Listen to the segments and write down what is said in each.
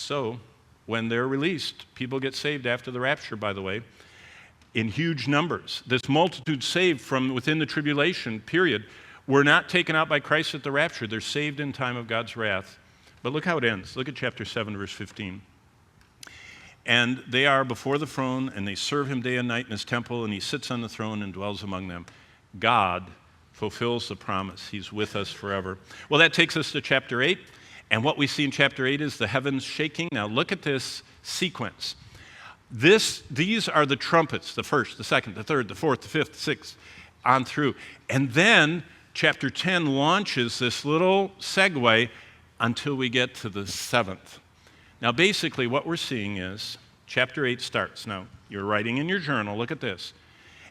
So, when they're released, people get saved after the rapture, by the way, in huge numbers. This multitude saved from within the tribulation period were not taken out by Christ at the rapture. They're saved in time of God's wrath. But look how it ends. Look at chapter 7, verse 15. And they are before the throne, and they serve him day and night in his temple, and he sits on the throne and dwells among them. God fulfills the promise. He's with us forever. Well, that takes us to chapter 8. And what we see in chapter 8 is the heavens shaking. Now look at this sequence. These are the trumpets, the first, the second, the third, the fourth, the fifth, the sixth, on through. And then chapter 10 launches this little segue until we get to the seventh. Now basically what we're seeing is chapter 8 starts. Now you're writing in your journal, look at this.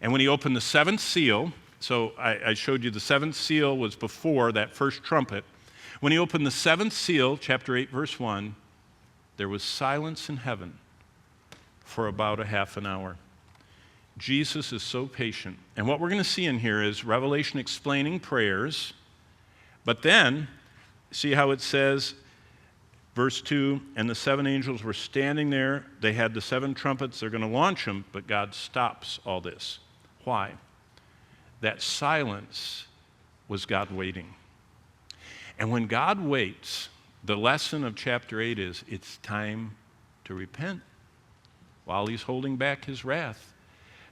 And when he opened the seventh seal, so I showed you the seventh seal was before that first trumpet. When he opened the seventh seal, chapter 8, verse 1, there was silence in heaven for about a half an hour. Jesus is so patient. And what we're going to see in here is Revelation explaining prayers. But then, see how it says, verse 2, and the seven angels were standing there. They had the seven trumpets. They're going to launch them, but God stops all this. Why? That silence was God waiting. And when God waits, the lesson of chapter 8 is it's time to repent while he's holding back his wrath.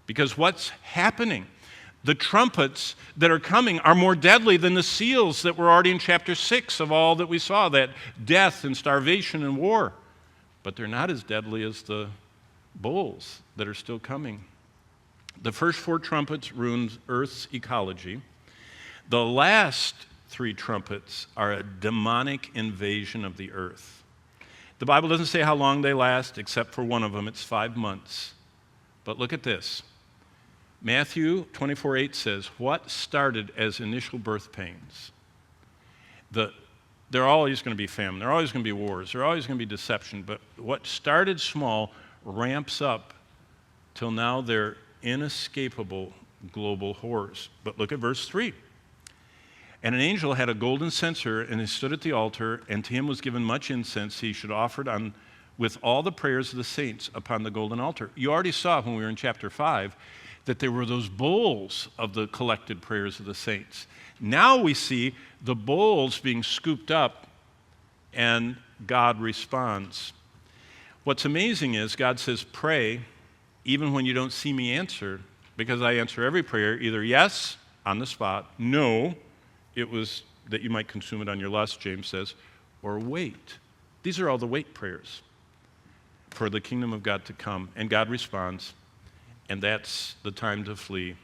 Because what's happening? The trumpets that are coming are more deadly than the seals that were already in chapter 6 of all that we saw, that death and starvation and war. But they're not as deadly as the bowls that are still coming. The first four trumpets ruined Earth's ecology. The last three trumpets are a demonic invasion of the earth. The Bible doesn't say how long they last, except for one of them. It's 5 months. But look at this. Matthew 24:8 says, what started as initial birth pains? There are always going to be famine. There are always going to be wars. There are always going to be deception. But what started small ramps up till now they're inescapable global horrors. But look at verse 3. And an angel had a golden censer, and he stood at the altar, and to him was given much incense he should offer it on with all the prayers of the saints upon the golden altar. You already saw when we were in chapter 5 that there were those bowls of the collected prayers of the saints. Now we see the bowls being scooped up, and God responds. What's amazing is God says, pray, even when you don't see me answer, because I answer every prayer, either yes, on the spot, no, it was that you might consume it on your lust, James says, or wait. These are all the wait prayers for the kingdom of God to come. And God responds, and that's the time to flee.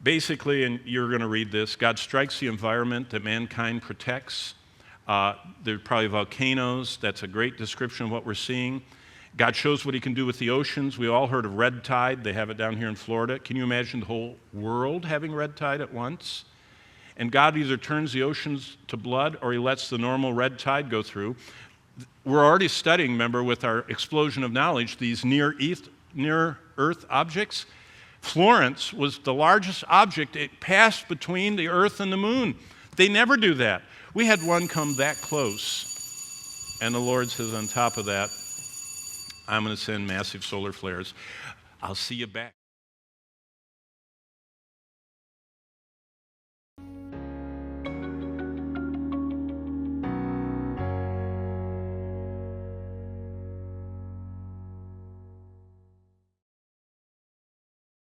Basically, and you're going to read this, God strikes the environment that mankind protects. There are probably volcanoes. That's a great description of what we're seeing. God shows what he can do with the oceans. We all heard of red tide. They have it down here in Florida. Can you imagine the whole world having red tide at once? And God either turns the oceans to blood or he lets the normal red tide go through. We're already studying, remember, with our explosion of knowledge, these near-Earth objects. Florence was the largest object. It passed between the Earth and the moon. They never do that. We had one come that close, and the Lord says on top of that, I'm going to send massive solar flares. I'll see you back.